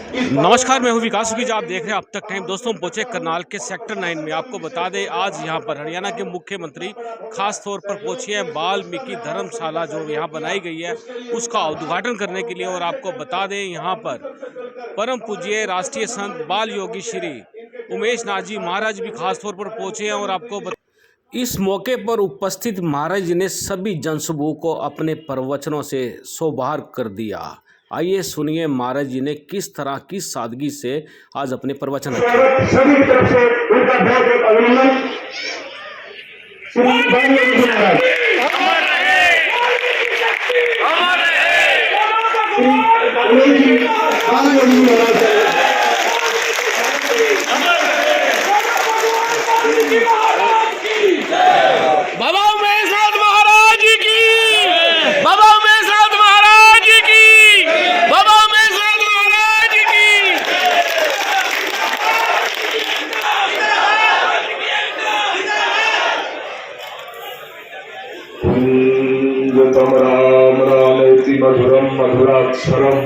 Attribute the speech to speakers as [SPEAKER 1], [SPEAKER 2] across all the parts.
[SPEAKER 1] नमस्कार, मैं हूं विकास सुखी। आप देख रहे हैं अब तक टाइम। दोस्तों, पहुंचे करनाल के सेक्टर 9 में। आपको बता दें, आज यहां पर हरियाणा के मुख्यमंत्री खास तौर पर पहुंचे हैं वाल्मीकि धर्मशाला जो यहां बनाई गई है उसका उद्घाटन करने के लिए। और आपको बता दें, यहां पर परम पूज्य राष्ट्रीय संत बाल योगी श्री उमेश नाथ जी महाराज भी खास तौर पर पहुंचे हैं। और आपको इस मौके पर उपस्थित महाराज जी ने सभी जनसमूह को अपने प्रवचनों से सौभाग्य कर दिया। आइए सुनिए महाराज जी ने किस तरह की सादगी से आज अपने प्रवचन रखे।
[SPEAKER 2] सभी तरफ से उनका बहुत बहुत अभिनंदन। श्री बाल योगी महाराज, श्री बाल योगी महाराज,
[SPEAKER 1] बाबा उमेश नाथ महाराज की, बाबा उमेश नाथ महाराज की, बाबा उमेश नाथ महाराज की।
[SPEAKER 2] कुंजतम राम रामेति मधुरम मधुराक्षरम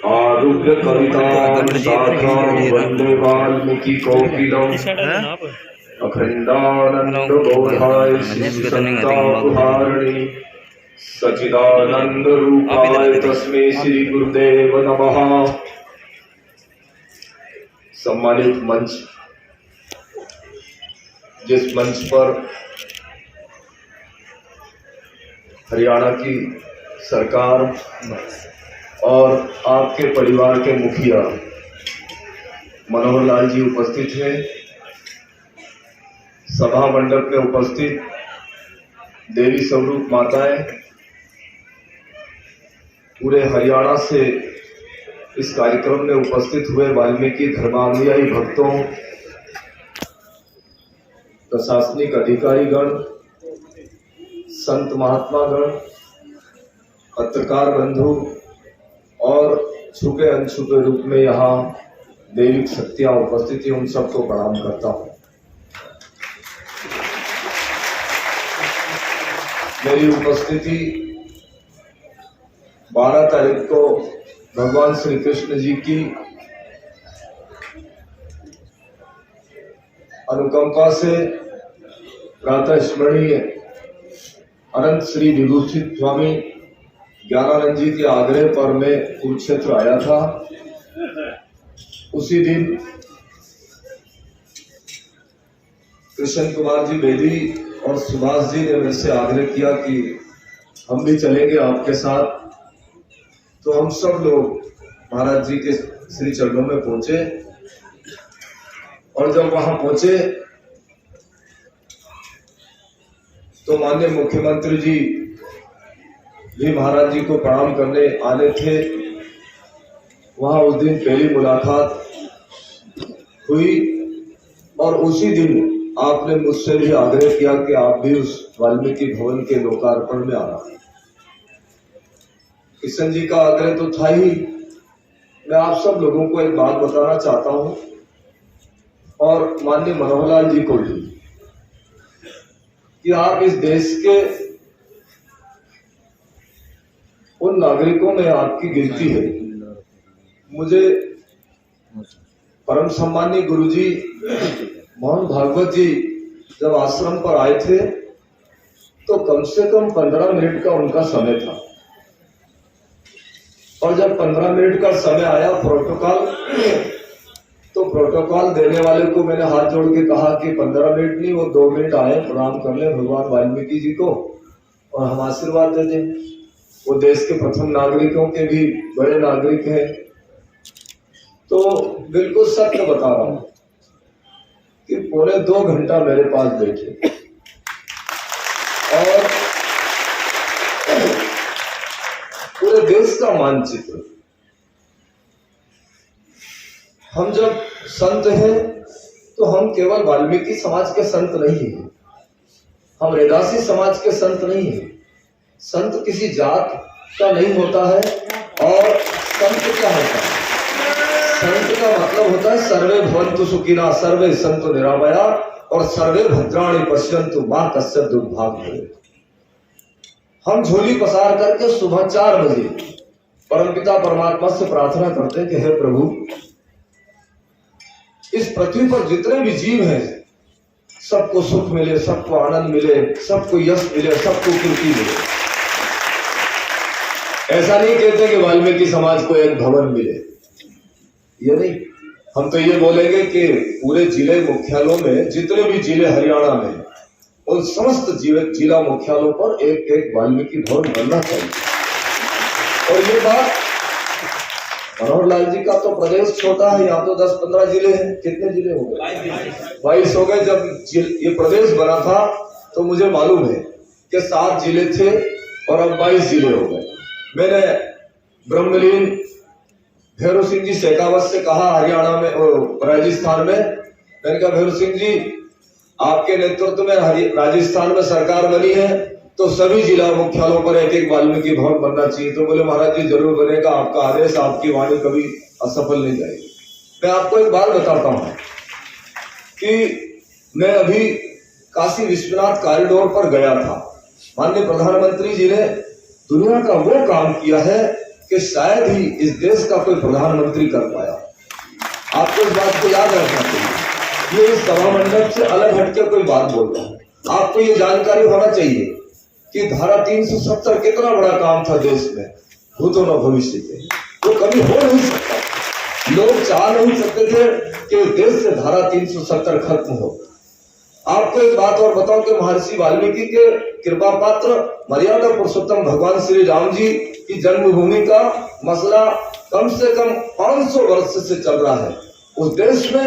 [SPEAKER 2] आरुह्य कवितां शाखां वन्दे वाल्मीकि कोकिलम् अखंडानंद बोधाय श्रीसंतापहारिणी सचिदानंद रूपाय तस्मै श्री गुरुदेव नमः। सम्मानित मंच, जिस मंच पर हरियाणा की सरकार और आपके परिवार के मुखिया मनोहर लाल जी उपस्थित हैं, सभा मंडप में उपस्थित देवी स्वरूप माताएं, पूरे हरियाणा से इस कार्यक्रम में उपस्थित हुए वाल्मीकि धर्मानुयायी भक्तों, प्रशासनिक अधिकारीगण, संत महात्मागण, पत्रकार बंधु और छुपे अनछुपे रूप में यहाँ दैविक शक्तियां उपस्थित हैं, उन सबको प्रणाम करता हूँ। मेरी उपस्थिति 12 तारीख को भगवान श्री कृष्ण जी की अनुकंपा से प्रातः स्मरणीय अनंत श्री विभूषित स्वामी ज्ञानानंद जी के आग्रह पर मैं कुरुक्षेत्र आया था। उसी दिन कृष्ण कुमार जी बेदी और सुभाष जी ने मेरे से आग्रह किया कि हम भी चलेंगे आपके साथ। तो हम सब लोग महाराज जी के श्री चरणों में पहुंचे और जब वहां पहुंचे तो माननीय मुख्यमंत्री जी भी महाराज जी को प्रणाम करने आने थे। वहां उस दिन पहली मुलाकात हुई और उसी दिन आपने मुझसे भी आग्रह किया कि आप भी उस वाल्मीकि भवन के लोकार्पण में आना। किशन जी का आग्रह तो था ही। मैं आप सब लोगों को एक बात बताना चाहता हूं और माननीय मनोहर लाल जी को भी, कि आप इस देश के उन नागरिकों में आपकी गिनती है। मुझे परम सम्मानीय गुरुजी मोहन भागवत जी जब आश्रम पर आए थे तो कम से कम 15 मिनट का उनका समय था। और जब 15 मिनट का समय आया प्रोटोकॉल, तो प्रोटोकॉल देने वाले को मैंने हाथ जोड़ के कहा कि 15 मिनट नहीं, वो 2 मिनट आए, प्रणाम कर ले भगवान वाल्मीकि जी को और हम आशीर्वाद दे दें। वो देश के प्रथम नागरिकों के भी बड़े नागरिक हैं। तो बिल्कुल सत्य बता रहा हूं कि 2.25 घंटा मेरे पास बैठे और पूरे देश का मानचित्र। हम जब संत हैं तो हम केवल वाल्मीकि समाज के संत नहीं हैं, हम रैदासी समाज के संत नहीं हैं। संत किसी जात का नहीं होता है। और संत क्या होता है? संत का मतलब होता है सर्वे भवन्तु सुखिनः, सर्वे सन्तु निरामया और सर्वे भद्राणि पश्यन्तु मां कश्चित् दुर्भाग्य भवेत्। हम झोली पसार करके सुबह 4 बजे परमपिता परमात्मा से प्रार्थना करते हैं कि हे प्रभु, इस पृथ्वी पर जितने भी जीव हैं सबको सुख मिले, सबको आनंद मिले, सबको यश मिले, सबको कीर्ति मिले। ऐसा नहीं कहते कि वाल्मीकि समाज को एक भवन मिले, ये नहीं। हम तो ये बोलेंगे कि पूरे जिले मुख्यालयों में, जितने भी जिले हरियाणा में, उन समस्त जिला मुख्यालयों पर एक एक वाल्मीकि भवन बनना चाहिए। और ये बात मनोहर लाल जी का तो प्रदेश छोटा है, यहाँ तो 10-15 जिले हैं। कितने जिले हो गए? 22 हो गए। जब ये प्रदेश बना था तो मुझे मालूम है कि 7 जिले थे और अब 22 जिले हो गए। मैंने ब्रह्मलीन भैरव सिंह जी शेखावत से कहा हरियाणा में, राजस्थान में, मैंने कहा भैरव सिंह जी, आपके नेतृत्व में राजस्थान में सरकार बनी है तो सभी जिला मुख्यालयों पर एक एक वाल्मीकि भवन बनना चाहिए। तो बोले महाराज जी जरूर बनेगा, आपका आदेश, आपकी वाणी कभी असफल नहीं जाएगी। मैं आपको एक बात बताता हूं कि मैं अभी काशी विश्वनाथ कॉरिडोर पर गया था। माननीय प्रधानमंत्री जी ने दुनिया का वो काम किया है कि शायद ही इस देश का कोई प्रधानमंत्री कर पाया। आपको इस बात को याद रखना चाहिए। ये इस सभा मंडप से अलग हटकर कोई बात बोल रहा है। आपको ये जानकारी होना चाहिए कि धारा 370 कितना बड़ा काम था देश में, भूतो न भविष्य के, वो कभी हो नहीं सकता। लोग चाह नहीं सकते थे कि देश से धारा 370 खत्म हो। आपको एक बात और बताऊं कि महर्षि वाल्मीकि के कृपा पात्र मर्यादा पुरुषोत्तम भगवान श्री राम जी की जन्मभूमि का मसला कम से कम 500 वर्ष से चल रहा है। उस देश में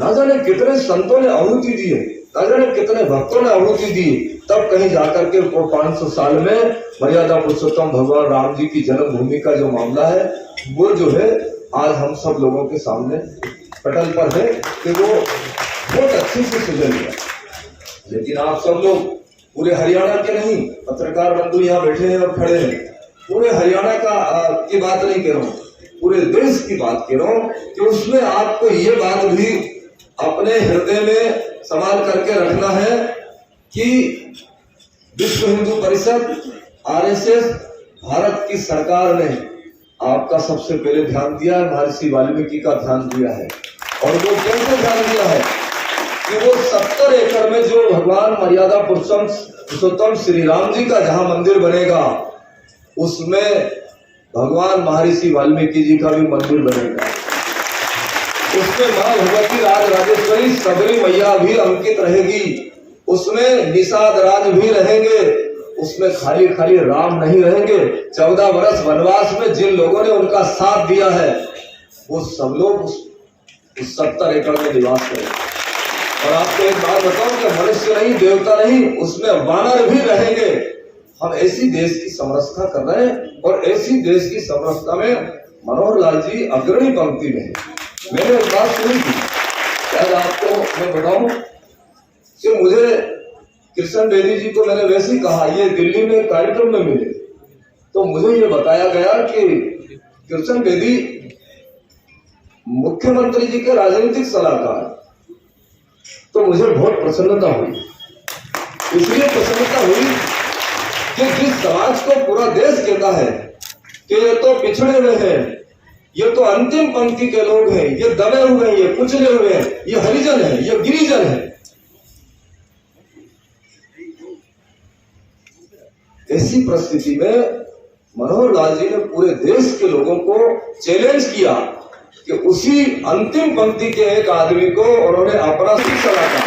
[SPEAKER 2] न जाने कितने संतों ने आहुति दी है, न जाने कितने भक्तों ने आहुति दी, तब कहीं जाकर के वो 500 साल में मर्यादा पुरुषोत्तम भगवान राम जी की जन्मभूमि का जो मामला है वो जो है आज हम सब लोगों के सामने पटल पर है कि वो बहुत अच्छे से सुलझ गया। लेकिन आप सब लोग पूरे हरियाणा के नहीं, पत्रकार बंधु यहाँ बैठे हैं और खड़े हैं, पूरे हरियाणा की बात नहीं कह रहा हूँ, पूरे देश की बात कह रहा हूँ कि उसमें आपको ये बात भी अपने हृदय में संभाल करके रखना है कि विश्व हिंदू परिषद, आरएसएस, भारत की सरकार ने आपका सबसे पहले ध्यान दिया है, महर्षि वाल्मीकि का ध्यान दिया है। और वो कैसे ध्यान दिया है कि वो 70 एकड़ में जो भगवान मर्यादा पुरुषोत्तम श्री राम जी का जहां मंदिर बनेगा उसमें भगवान महर्षि वाल्मीकि जी का भी मंदिर बनेगा। उसमें मां भगवती राजेश्वरी सबरी मैया भी अंकित रहेगी, उसमें निषाद राज भी रहेंगे, उसमें खाली खाली राम नहीं रहेंगे। 14 वर्ष वनवास में जिन लोगों ने उनका साथ दिया है वो सब लोग उस 70 एकड़ में निवास करेंगे। और आपको एक बात बताऊं कि मनुष्य नहीं, देवता नहीं, उसमें वानर भी रहेंगे। हम ऐसी देश की समरसता कर रहे हैं और ऐसी देश की समरसता में मनोहर लाल जी अग्रणी पंक्ति में है। मैंने एक बात सुनी थी, शायद आपको मैं बताऊं कि मुझे कृष्ण बेदी जी को मैंने वैसे ही कहा, ये दिल्ली में कार्यक्रम में मिले तो मुझे ये बताया गया कि कृष्ण बेदी मुख्यमंत्री जी के राजनीतिक सलाहकार। तो मुझे बहुत प्रसन्नता हुई, इसलिए प्रसन्नता हुई कि जिस समाज को पूरा देश कहता है कि ये तो पिछड़े हुए हैं, ये तो अंतिम पंक्ति के लोग हैं, ये दबे हुए हैं, ये कुचले हुए हैं, ये हरिजन है, ये गिरिजन है, ऐसी परिस्थिति में मनोहर लाल जी ने पूरे देश के लोगों को चैलेंज किया कि उसी अंतिम पंक्ति के एक आदमी को उन्होंने अपना शिक्षा रखा।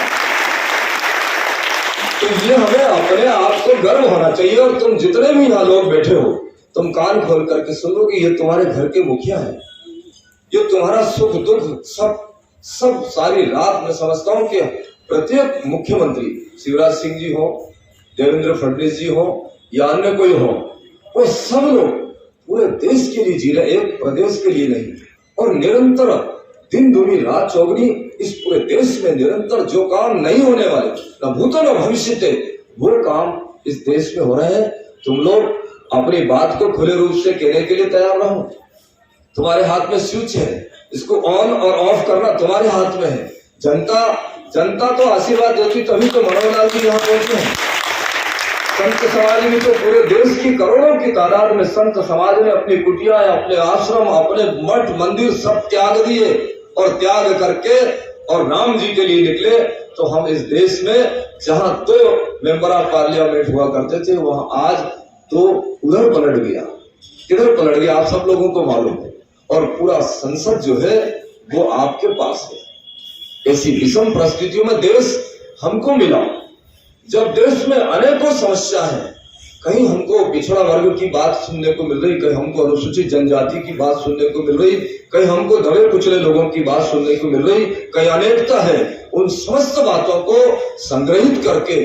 [SPEAKER 2] तो ये हमें अपने आप को गर्व होना चाहिए। और तुम जितने भी यहाँ लोग बैठे हो, तुम कान खोल करके सुन लो कि ये तुम्हारे घर के मुखिया है, ये तुम्हारा सुख दुख सब सारी रात में समझता हूँ कि प्रत्येक मुख्यमंत्री, शिवराज सिंह जी हो, देवेंद्र फडणवीस जी हो या अन्य कोई हो, वो सब लोग पूरे देश के लिए जी रहे, एक प्रदेश के लिए नहीं। और निरंतर दिन दुनी रात चौगनी इस पूरे देश में निरंतर जो काम नहीं होने वाले, न भूतो न भविष्य थे, वो काम इस देश में हो रहे हैं। तुम लोग अपनी बात को खुले रूप से कहने के लिए तैयार रहो। तुम्हारे हाथ में स्विच है, इसको ऑन और ऑफ करना तुम्हारे हाथ में है। जनता तो आशीर्वाद देती, तभी तो मनोहर लाल जी यहाँ पहुंचे हैं। संत समाज में तो पूरे देश की करोड़ों की तादाद में संत समाज ने अपनी कुटिया, अपने आश्रम, अपने मठ मंदिर सब त्याग दिए और त्याग करके और राम जी के लिए निकले। तो हम इस देश में जहां 2 मेंबर ऑफ पार्लियामेंट हुआ करते थे, वहां आज 2 उधर पलट गया। किधर पलट गया आप सब लोगों को मालूम है। और पूरा संसद जो है वो आपके पास है। ऐसी विषम परिस्थितियों में देश हमको मिला, जब देश में अनेकों समस्या है, कहीं हमको पिछड़ा वर्ग की बात सुनने को मिल रही, कहीं हमको अनुसूचित जनजाति की बात सुनने को मिल रही, कहीं हमको दबे कुचले लोगों की बात सुनने को मिल रही, कहीं अनेकता है। उन समस्त बातों को संग्रहित करके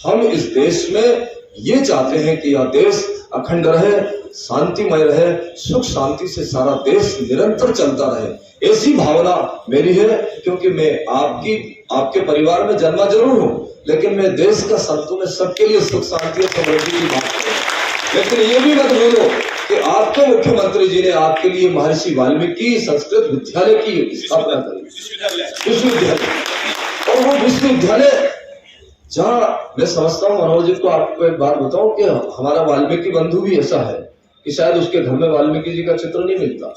[SPEAKER 2] हम इस देश में ये चाहते हैं कि यह देश अखंड रहे, शांतिमय रहे, सुख शांति से सारा देश निरंतर चलता रहे। ऐसी भावना मेरी है, क्योंकि मैं आपके परिवार में जन्मा जरूर हूं, लेकिन मैं देश का संतुलन सबके लिए सुख शांति और समृद्धि की बात करूं। लेकिन ये भी मत भूलो कि आपके मुख्यमंत्री जी ने आपके लिए महर्षि वाल्मीकि संस्कृत विद्यालय की स्थापना करी, विश्वविद्यालय। और वो विश्वविद्यालय जहाँ मैं समझता हूँ, मनोज जी को आपको एक बात बताऊं कि हमारा वाल्मीकि बंधु भी ऐसा है कि शायद उसके घर में वाल्मीकि जी का चित्र नहीं मिलता,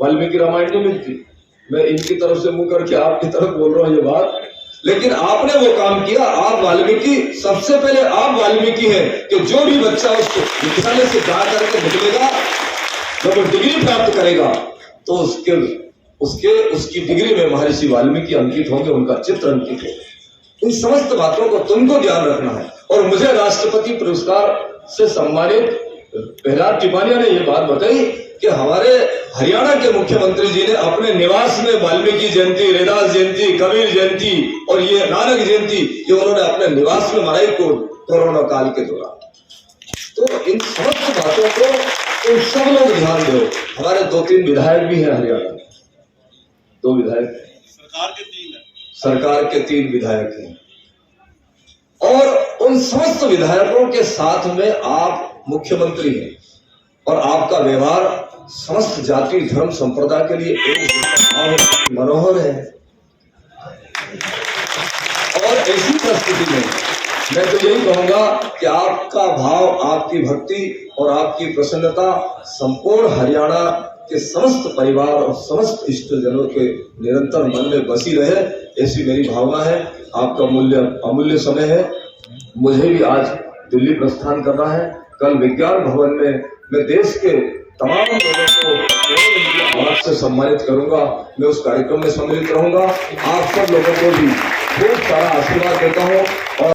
[SPEAKER 2] वाल्मीकि रामायण नहीं मिलती। मैं इनकी तरफ से मुंह करके आपकी तरफ बोल रहा हूँ ये बात, लेकिन आपने वो काम किया। आप वाल्मीकि, सबसे पहले आप वाल्मीकि हैं कि जो भी बच्चा उस विद्यालय से जा करके निकलेगा, जब वो डिग्री प्राप्त करेगा तो उसकी डिग्री में महर्षि वाल्मीकि अंकित होंगे, उनका चित्र अंकित होगा। इन समस्त बातों को तुमको ध्यान रखना है। और मुझे राष्ट्रपति पुरस्कार से सम्मानित प्रहलाद टिपानिया ने ये बात बताई कि हमारे हरियाणा के मुख्यमंत्री जी ने अपने निवास में वाल्मीकि जयंती, रैदास जयंती, कबीर जयंती और ये नानक जयंती ये उन्होंने अपने निवास में मनाई कोरोना काल के दौरान। तो इन समस्त बातों को तुम सब लोग ध्यान दो। हमारे 2-3 विधायक भी हैं हरियाणा में, 2 विधायक, सरकार के 3 विधायक हैं। और उन समस्त विधायकों के साथ में आप मुख्यमंत्री हैं और आपका व्यवहार समस्त जाति धर्म संप्रदाय के लिए एक मनोहर है। और ऐसी परिस्थिति में मैं तो यही कहूंगा कि आपका भाव, आपकी भक्ति और आपकी प्रसन्नता संपूर्ण हरियाणा के समस्त परिवार और समस्त इष्टजनों के निरंतर मन में बसी रहे, ऐसी मेरी भावना है। आपका अमूल्य समय है। मुझे भी आज दिल्ली प्रस्थान करना है। कल विज्ञान भवन में मैं देश के तमाम लोगों को अवार्ड से सम्मानित करूंगा। मैं उस कार्यक्रम में सम्मिलित रहूंगा। आप सब लोगों को भी खूब सारा आशीर्वाद देता हूं। और